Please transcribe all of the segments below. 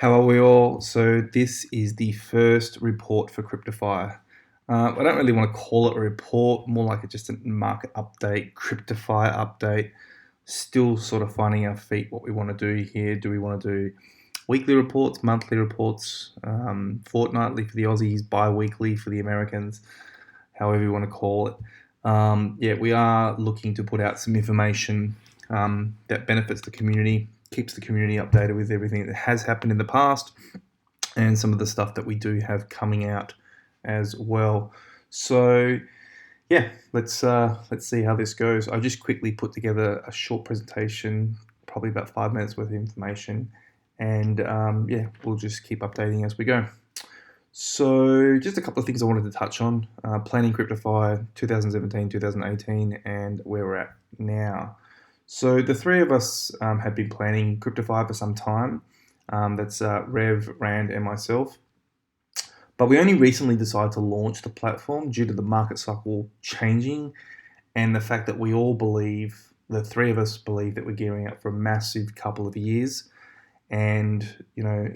How are we all? So this is the first report for Cryptofy. I don't really want to call it a report, more like just a market update, Cryptofy update. Still sort of finding our feet what we want to do here. Do we want to do weekly reports, monthly reports, fortnightly for the Aussies, bi-weekly for the Americans, however you want to call it. Yeah, we are looking to put out some information that benefits the community, keeps the community updated with everything that has happened in the past, and some of the stuff that we do have coming out as well. So yeah, let's see how this goes. I just quickly put together a short presentation, probably about 5 minutes worth of information, and yeah, we'll just keep updating as we go. So just a couple of things I wanted to touch on. Planning Cryptofy 2017, 2018, and where we're at now. So the three of us have been planning Cryptofy for some time. That's Rev, Rand, and myself. But we only recently decided to launch the platform due to the market cycle changing and the fact that we all believe, the three of us believe, that we're gearing up for a massive couple of years. And, you know,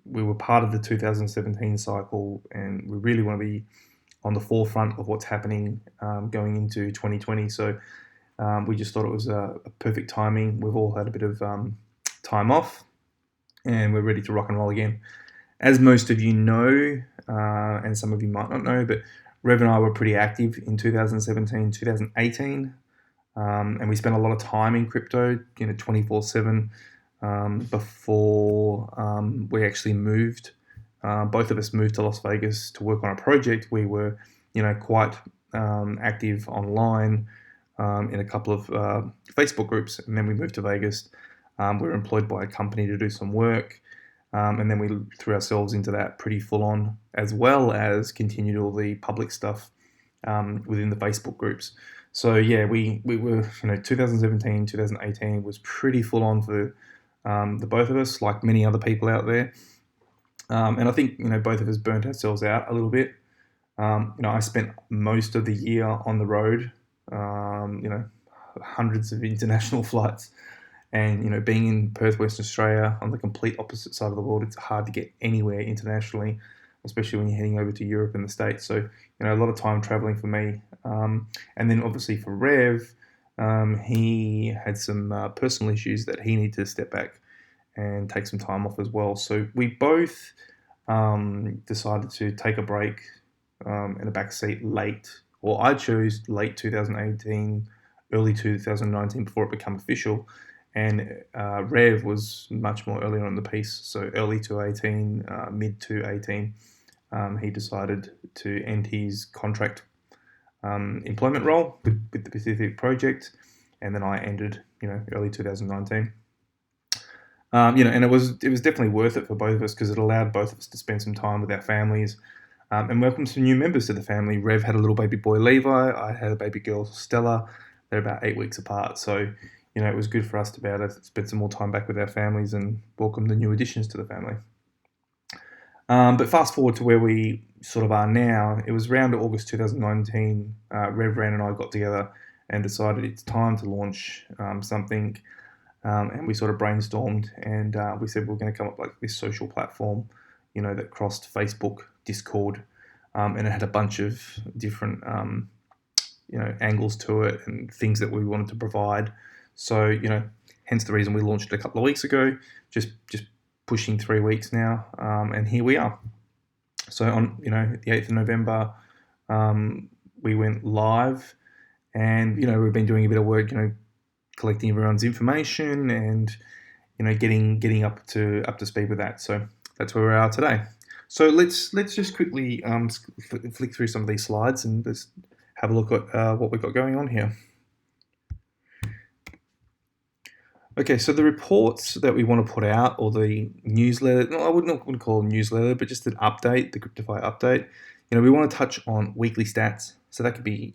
we were part of the 2017 cycle, and we really want to be on the forefront of what's happening going into 2020. So we just thought it was a perfect timing. We've all had a bit of time off, and we're ready to rock and roll again. As most of you know, and some of you might not know, but Rev and I were pretty active in 2017, 2018, and we spent a lot of time in crypto, 24/7. Before we actually moved. Both of us moved to Las Vegas to work on a project. We were, quite active online in a couple of Facebook groups, and then we moved to Vegas. We were employed by a company to do some work, and then we threw ourselves into that pretty full on, as well as continued all the public stuff within the Facebook groups. So yeah, we were, 2017, 2018 was pretty full on for the both of us, like many other people out there. And I think, both of us burnt ourselves out a little bit. I spent most of the year on the road, hundreds of international flights. And, being in Perth, Western Australia, on the complete opposite side of the world, it's hard to get anywhere internationally, especially when you're heading over to Europe and the States. So, a lot of time traveling for me. And then obviously for Rev, he had some personal issues that he needed to step back and take some time off as well. So we both decided to take a break in a back seat I chose late 2018, early 2019 before it became official. And Rev was much more early on in the piece, so early to 18, mid to 18, he decided to end his contract employment role with the Pacific project, and then I ended, early 2019. And it was definitely worth it for both of us because it allowed both of us to spend some time with our families and welcome some new members to the family. Rev had a little baby boy, Levi. I had a baby girl, Stella. They're about 8 weeks apart, so it was good for us to be able to spend some more time back with our families and welcome the new additions to the family. But fast forward to where we sort of are now, it was around August 2019, Rev, Rand and I got together and decided it's time to launch something. And we sort of brainstormed, and we said we're going to come up with like this social platform, that crossed Facebook, Discord, and it had a bunch of different, angles to it and things that we wanted to provide. So, hence the reason we launched it a couple of weeks ago, just pushing 3 weeks now, and here we are. So on, the 8th of November, we went live, and, we've been doing a bit of work, collecting everyone's information and, getting up to speed with that. So that's where we are today. So let's just quickly flick through some of these slides and just have a look at what we've got going on here. Okay, so the reports that we want to put out, or the newsletter, I wouldn't call it a newsletter, but just an update, the Cryptofy update. We want to touch on weekly stats. So that could be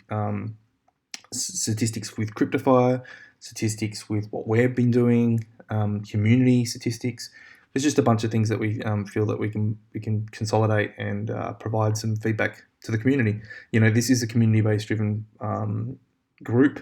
statistics with Cryptofy, statistics with what we've been doing, community statistics. There's just a bunch of things that we feel that we can consolidate and provide some feedback to the community. This is a community-based driven group,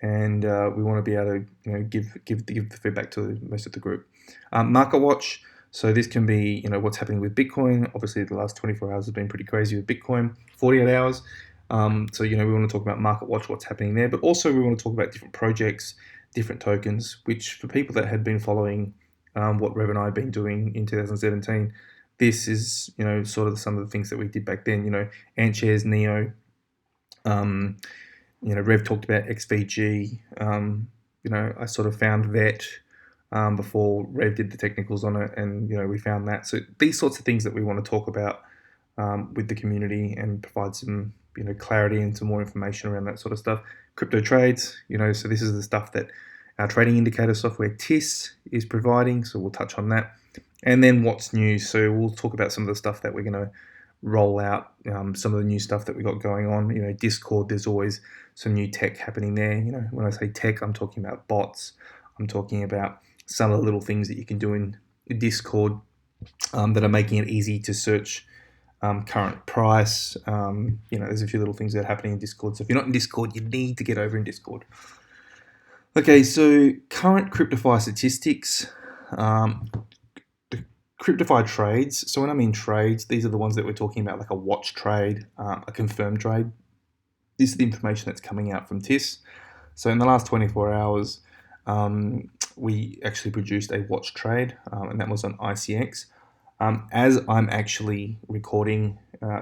and we want to be able to give the feedback to most of the group. Market Watch, So this can be, what's happening with Bitcoin. Obviously, the last 24 hours has been pretty crazy with Bitcoin, 48 hours. So, we want to talk about Market Watch, what's happening there, but also we want to talk about different projects, different tokens, which for people that had been following what Rev and I have been doing in 2017, this is, sort of some of the things that we did back then, AntShares, Neo, Rev talked about XVG, I sort of found VET before Rev did the technicals on it, and, we found that. So these sorts of things that we want to talk about with the community and provide some, clarity and some more information around that sort of stuff. Crypto trades, so this is the stuff that our trading indicator software TIS is providing, so we'll touch on that. And then what's new, so we'll talk about some of the stuff that we're going to roll out, some of the new stuff that we got going on. Discord, there's always some new tech happening there. When I say tech, I'm talking about bots. I'm talking about some of the little things that you can do in Discord that are making it easy to search current price. There's a few little things that are happening in Discord. So if you're not in Discord, you need to get over in Discord. Okay, so current Cryptofy statistics. The Cryptofy trades. So when I mean trades, these are the ones that we're talking about, like a watch trade, a confirmed trade. This is the information that's coming out from TIS. So in the last 24 hours, we actually produced a watch trade, and that was on ICX. As I'm actually recording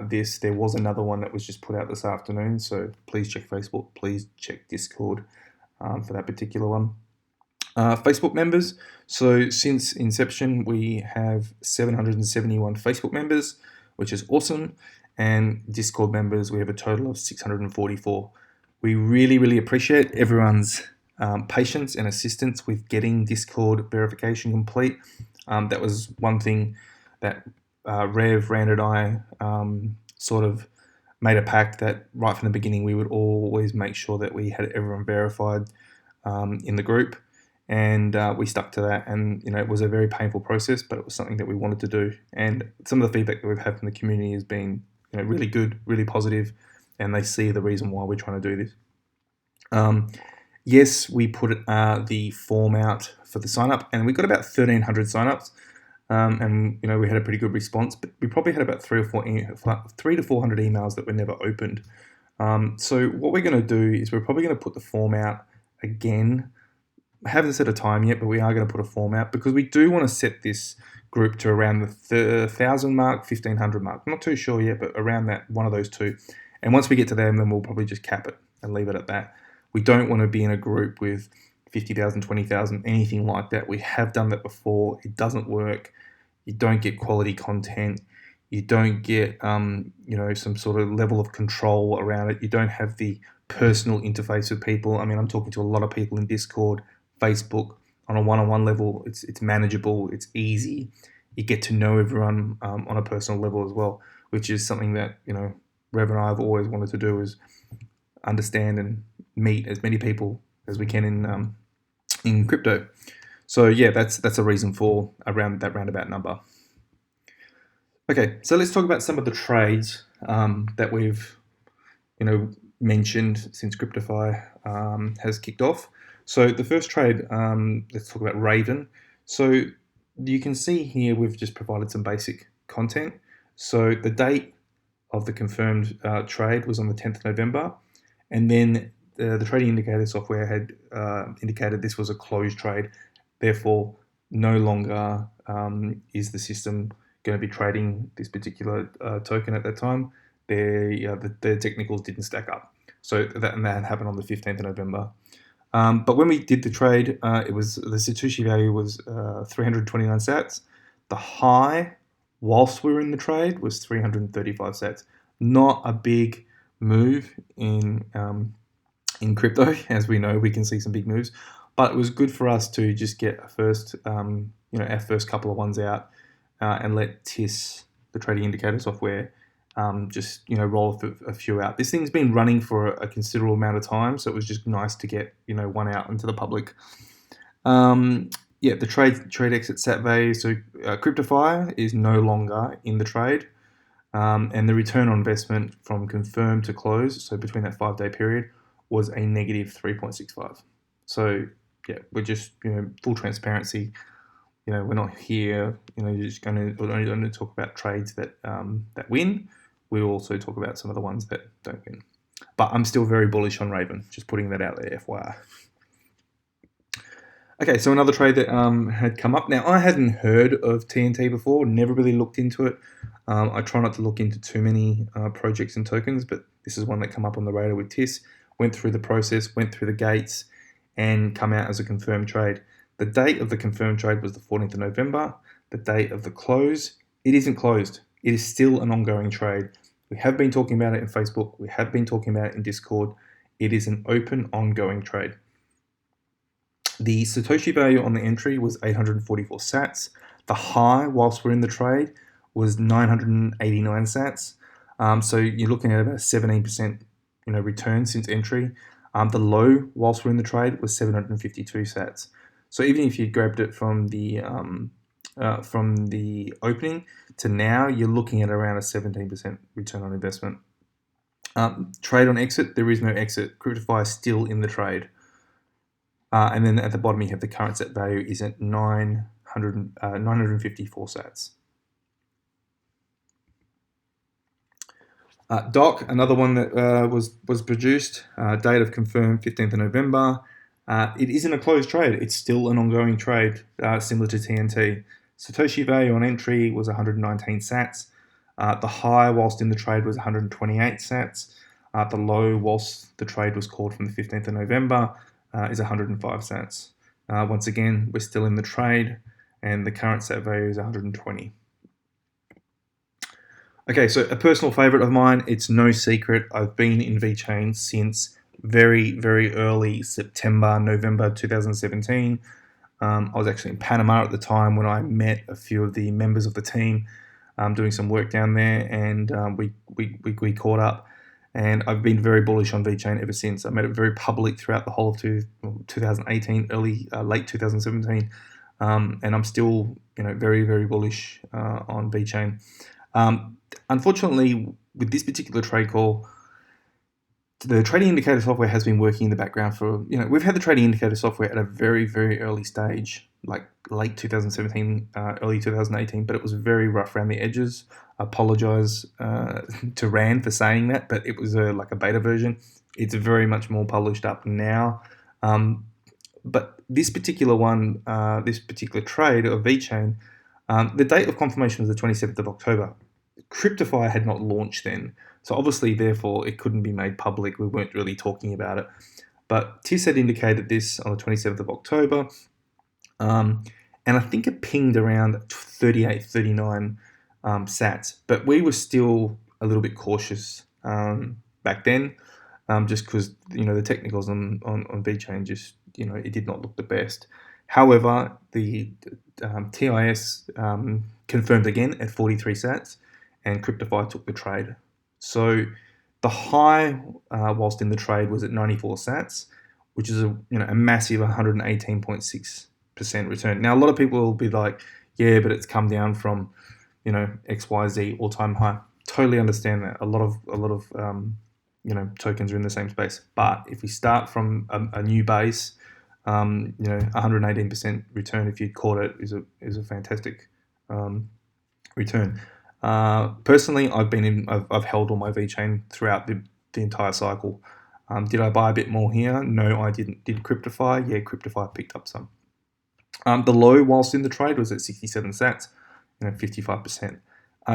this, there was another one that was just put out this afternoon. So please check Facebook, please check Discord for that particular one. Facebook members. So since inception, we have 771 Facebook members, which is awesome. And Discord members, we have a total of 644. We really, really appreciate everyone's patience and assistance with getting Discord verification complete. That was one thing that Rev, Rand, and I sort of made a pact that right from the beginning we would always make sure that we had everyone verified in the group, and we stuck to that. And it was a very painful process, but it was something that we wanted to do. And some of the feedback that we've had from the community has been really good, really positive, and they see the reason why we're trying to do this. Yes, we put the form out for the sign up, and we got about 1,300 signups. And we had a pretty good response, but we probably had about 300 to 400 emails that were never opened. So what we're going to do is we're probably going to put the form out again. I haven't set a time yet, but we are going to put a form out because we do want to set this group to around the 1,000 mark, 1,500 mark. I'm not too sure yet, but around that, one of those two. And once we get to them, then we'll probably just cap it and leave it at that. We don't want to be in a group with 50,000, 20,000, anything like that. We have done that before. It doesn't work. You don't get quality content. You don't get, some sort of level of control around it. You don't have the personal interface with people. I mean, I'm talking to a lot of people in Discord, Facebook, on a one-on-one level. It's manageable. It's easy. You get to know everyone on a personal level as well, which is something that, Rev and I have always wanted to do, is understand and meet as many people as we can in crypto. So yeah, that's a reason for around that roundabout number. Okay, so let's talk about some of the trades that we've mentioned since Cryptofy has kicked off. So the first trade, let's talk about Raven. So you can see here we've just provided some basic content. So the date of the confirmed trade was on the 10th of November, and then the trading indicator software had indicated this was a closed trade. Therefore, no longer is the system going to be trading this particular token at that time. The technicals didn't stack up. So that happened on the 15th of November. But when we did the trade, it was the Satoshi value was 329 sats. The high, whilst we were in the trade, was 335 sats. Not a big move in crypto, as we know. We can see some big moves, but it was good for us to just get our first couple of ones out and let TIS, the trading indicator software, just roll a few out. This thing's been running for a considerable amount of time, so it was just nice to get one out into the public. The trade exit sat value. So Cryptofy is no longer in the trade, and the return on investment from confirmed to close, so between that 5-day period, was a negative 3.65. So yeah, we're just full transparency. we're not here, you're just going to talk about trades that that win. We'll also talk about some of the ones that don't win. But I'm still very bullish on Raven. Just putting that out there, FYI. Okay, so another trade that had come up. Now, I hadn't heard of TNT before, never really looked into it. I try not to look into too many projects and tokens, but this is one that come up on the radar with TIS. Went through the process, went through the gates, and come out as a confirmed trade. The date of the confirmed trade was the 14th of November. The date of the close, it isn't closed. It is still an ongoing trade. We have been talking about it in Facebook. We have been talking about it in Discord. It is an open, ongoing trade. The Satoshi value on the entry was 844 sats. The high, whilst we're in the trade, was 989 sats. So you're looking at about a 17% return since entry. The low, whilst we're in the trade, was 752 sats. So even if you grabbed it from the opening to now, you're looking at around a 17% return on investment. Trade on exit, there is no exit. Cryptofy is still in the trade. And then at the bottom, you have the current set value is at 954 sats. Doc, another one that was produced, date of confirmed 15th of November. It isn't a closed trade. It's still an ongoing trade, similar to TNT. Satoshi value on entry was 119 sats. The high whilst in the trade was 128 sats. The low whilst the trade was called from the 15th of November is 105 sats. Once again, we're still in the trade, and the current sat value is 120. Okay, so a personal favorite of mine, it's no secret, I've been in VeChain since very, very early September, November 2017. I was actually in Panama at the time when I met a few of the members of the team doing some work down there, and we caught up. And I've been very bullish on VeChain ever since. I made it very public throughout the whole of 2018, late 2017, and I'm still very, very bullish on VeChain. Unfortunately, with this particular trade call, the trading indicator software has been working in the background for, we've had the trading indicator software at a very, very early stage, like late 2017, early 2018, but it was very rough around the edges. I apologize to Rand for saying that, but it was like a beta version. It's very much more polished up now. But this particular one, this particular trade of VeChain, the date of confirmation was the 27th of October. Cryptofy had not launched then. So obviously, therefore, it couldn't be made public. We weren't really talking about it. But TIS had indicated this on the 27th of October. And I think it pinged around 38, 39 sats. But we were still a little bit cautious back then, just because, the technicals on VeChain just, it did not look the best. However, the TIS confirmed again at 43 sats, and Cryptofy took the trade. So the high, whilst in the trade, was at 94 sats, which is a massive 118.6% return. Now, a lot of people will be like, yeah, but it's come down from, XYZ all-time high. Totally understand that. A lot of tokens are in the same space. But if we start from a new base, 118% return, if you'd caught it, is a fantastic return. Personally, I've held all my VeChain throughout the entire cycle. Did I buy a bit more here? No, I didn't. Did Cryptofy? Yeah, Cryptofy picked up some. The low whilst in the trade was at 67 sats, 55%.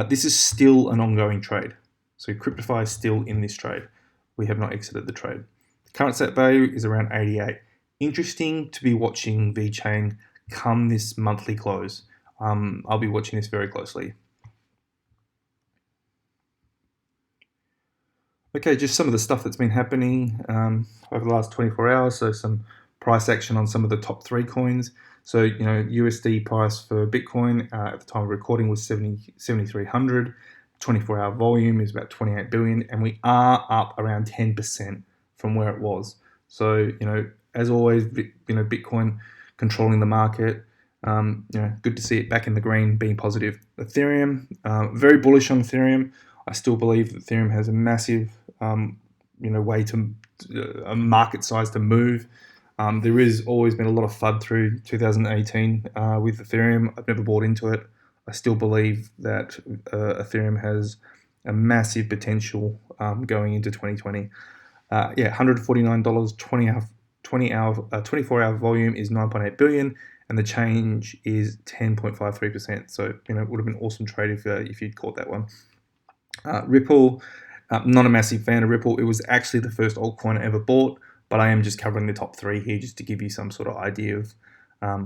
This is still an ongoing trade. So Cryptofy is still in this trade. We have not exited the trade. The current set value is around 88. Interesting to be watching VeChain come this monthly close. I'll be watching this very closely. Okay, just some of the stuff that's been happening over the last 24 hours. So some price action on some of the top 3 coins. So, USD price for Bitcoin at the time of recording was 7,300. 24-hour volume is about 28 billion, and we are up around 10% from where it was. So, as always, Bitcoin controlling the market. Good to see it back in the green, being positive. Ethereum, very bullish on Ethereum. I still believe that Ethereum has a massive, way to a market size to move. There has always been a lot of FUD through 2018 with Ethereum. I've never bought into it. I still believe that Ethereum has a massive potential going into 2020. $149, 24-hour volume is 9.8 billion, and the change is 10.53%. So it would have been an awesome trade if you'd caught that one. Ripple, not a massive fan of Ripple. It was actually the first altcoin I ever bought, but I am just covering the top 3 here just to give you some sort of idea of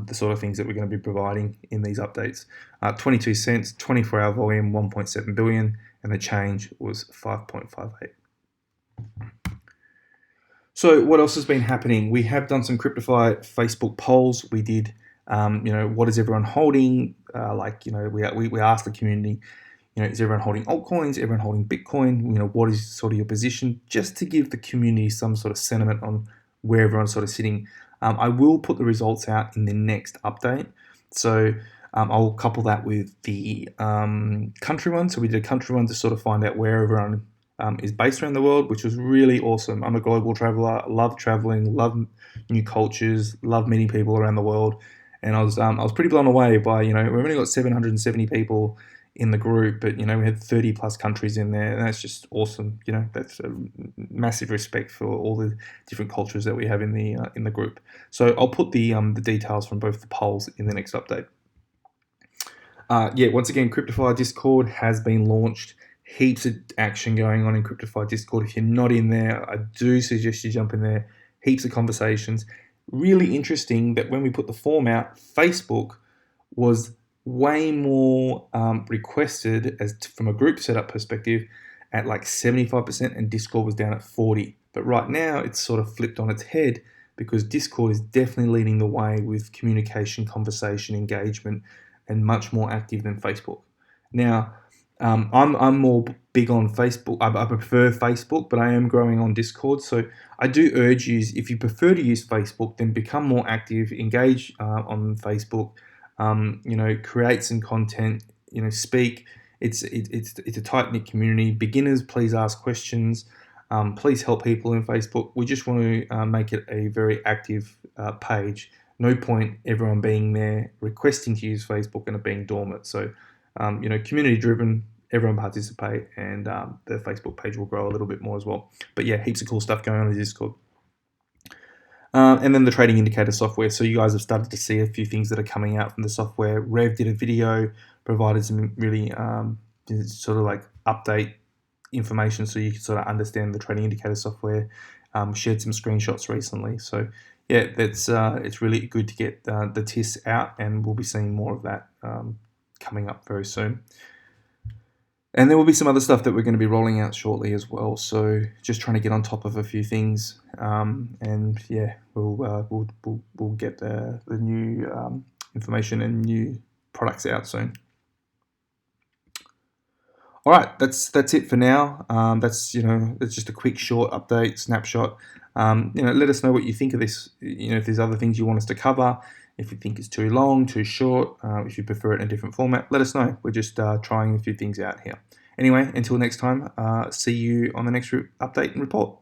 the sort of things that we're going to be providing in these updates. 22 cents, 24-hour volume, 1.7 billion, and the change was 5.58. So what else has been happening? We have done some Cryptofy Facebook polls. We did, what is everyone holding? We asked the community, is everyone holding altcoins? Everyone holding Bitcoin? What is sort of your position? Just to give the community some sort of sentiment on where everyone's sort of sitting. I will put the results out in the next update. So I'll couple that with the country one. So we did a country one to sort of find out where everyone is based around the world, which was really awesome. I'm a global traveler, love traveling, love new cultures, love meeting people around the world. And I was pretty blown away by, we've only got 770 people in the group, but we had 30 plus countries in there, and that's just awesome. That's a massive respect for all the different cultures that we have in the group. So I'll put the details from both the polls in the next update. Once again, Cryptofy Discord has been launched. Heaps of action going on in Cryptofy Discord. If you're not in there, I do suggest you jump in there. Heaps of conversations. Really interesting that when we put the form out, Facebook was way more requested from a group setup perspective at like 75%, and Discord was down at 40%. But right now it's sort of flipped on its head because Discord is definitely leading the way with communication, conversation, engagement, and much more active than Facebook. Now, I'm more big on Facebook. I prefer Facebook, but I am growing on Discord. So I do urge you, if you prefer to use Facebook, then become more active, engage on Facebook. Create some content. Speak. It's a tight knit community. Beginners, please ask questions. Please help people in Facebook. We just want to make it a very active page. No point everyone being there requesting to use Facebook and it being dormant. So, community driven, everyone participate, and the Facebook page will grow a little bit more as well. But yeah, heaps of cool stuff going on in Discord. And then the trading indicator software. So you guys have started to see a few things that are coming out from the software. Rev did a video, provided some really sort of like update information so you can sort of understand the trading indicator software. Shared some screenshots recently. So yeah, that's it's really good to get the TIS out, and we'll be seeing more of that coming up very soon. And there will be some other stuff that we're going to be rolling out shortly as well. So just trying to get on top of a few things, and yeah, we'll get the new information and new products out soon. All right, that's it for now. That's just a quick short update snapshot. Let us know what you think of this. If there's other things you want us to cover. If you think it's too long, too short, if you prefer it in a different format, let us know. We're just trying a few things out here. Anyway, until next time, see you on the next update and report.